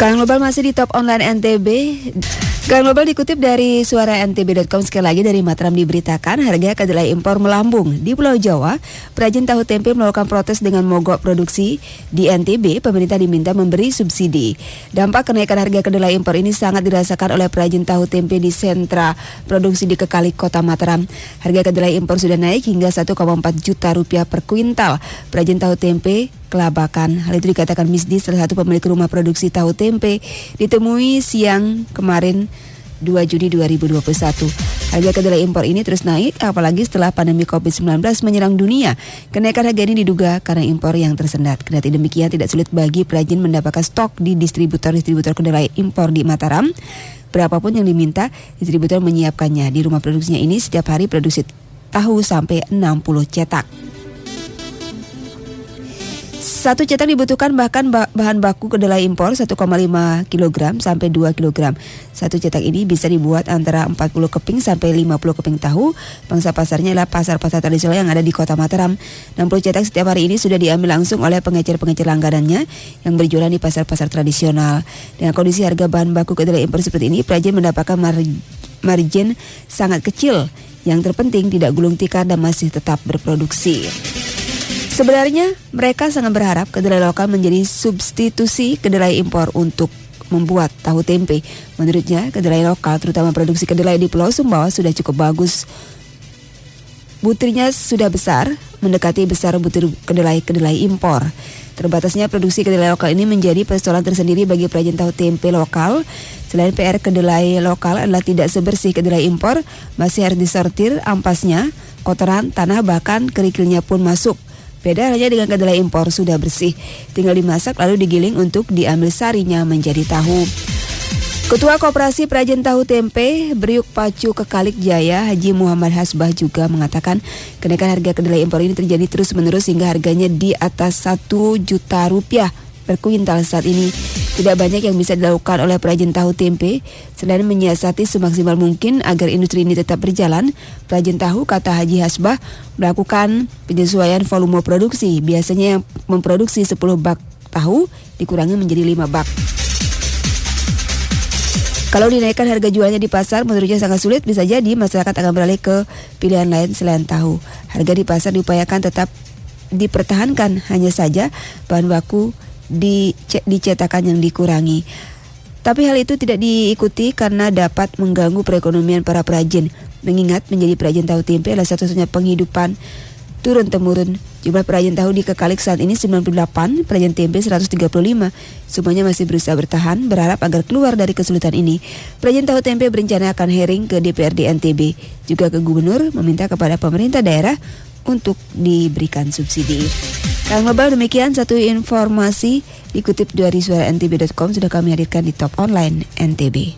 Kang Global masih di Top Online NTB. Kang Global dikutip dari suara ntb.com, sekali lagi dari Mataram diberitakan harga kedelai impor melambung. Di Pulau Jawa, perajin tahu tempe melakukan protes dengan mogok produksi. Di NTB, pemerintah diminta memberi subsidi. Dampak kenaikan harga kedelai impor ini sangat dirasakan oleh perajin tahu tempe di sentra produksi di Kekalik, Kota Mataram. Harga kedelai impor sudah naik hingga 1,4 juta rupiah per kuintal. Perajin tahu tempe kelabakan. Hal itu dikatakan Misdi, salah satu pemilik rumah produksi tahu tempe, ditemui siang kemarin 2 Juni 2021. Harga kedelai impor ini terus naik, apalagi setelah pandemi COVID-19 menyerang dunia. Kenaikan harga ini diduga karena impor yang tersendat. Kendati demikian, tidak sulit bagi perajin mendapatkan stok di distributor-distributor kedelai impor di Mataram. Berapapun yang diminta, distributor menyiapkannya. Di rumah produksinya ini setiap hari produksi tahu sampai 60 cetak. Satu cetak dibutuhkan bahkan bahan baku kedelai impor 1,5 kg sampai 2 kg. Satu cetak ini bisa dibuat antara 40 keping sampai 50 keping tahu. Pangsa pasarnya adalah pasar-pasar tradisional yang ada di Kota Mataram. 60 cetak setiap hari ini sudah diambil langsung oleh pengecer-pengecer langganannya yang berjualan di pasar-pasar tradisional. Dengan kondisi harga bahan baku kedelai impor seperti ini, perajin mendapatkan margin sangat kecil. Yang terpenting tidak gulung tikar dan masih tetap berproduksi. Sebenarnya mereka sangat berharap kedelai lokal menjadi substitusi kedelai impor untuk membuat tahu tempe. Menurutnya kedelai lokal, terutama produksi kedelai di Pulau Sumbawa, sudah cukup bagus. Butirnya sudah besar, mendekati besar butir kedelai impor. Terbatasnya produksi kedelai lokal ini menjadi persoalan tersendiri bagi perajin tahu tempe lokal. Selain PR kedelai lokal adalah tidak sebersih kedelai impor, masih harus disortir ampasnya, kotoran, tanah, bahkan kerikilnya pun masuk. Beda halnya dengan kedelai impor sudah bersih, tinggal dimasak lalu digiling untuk diambil sarinya menjadi tahu. Ketua Koperasi Perajin Tahu Tempe Beriuk Pacu Kekalik Jaya, Haji Muhammad Hasbah, juga mengatakan kenaikan harga kedelai impor ini terjadi terus-menerus hingga harganya di atas 1 juta rupiah per kuintal saat ini. Tidak banyak yang bisa dilakukan oleh perajin tahu tempe selain menyiasati semaksimal mungkin agar industri ini tetap berjalan. Perajin tahu, kata Haji Hasbah, melakukan penyesuaian volume produksi. Biasanya yang memproduksi 10 bak tahu dikurangi menjadi 5 bak. Kalau dinaikkan harga jualnya di pasar, menurutnya sangat sulit. Bisa jadi masyarakat akan beralih ke pilihan lain selain tahu. Harga di pasar diupayakan tetap dipertahankan, hanya saja bahan baku dicetakan yang dikurangi. Tapi hal itu tidak diikuti karena dapat mengganggu perekonomian para perajin. Mengingat menjadi perajin tahu tempe adalah satu-satunya penghidupan turun-temurun. Jumlah perajin tahu di Kekalik saat ini 98, perajin tempe 135. Semuanya masih berusaha bertahan, berharap agar keluar dari kesulitan ini. Perajin tahu tempe berencana akan hearing ke DPRD NTB, juga ke Gubernur, meminta kepada pemerintah daerah untuk diberikan subsidi. Kang Global, demikian satu informasi dikutip dari suara ntb.com, sudah kami hadirkan di Top Online NTB.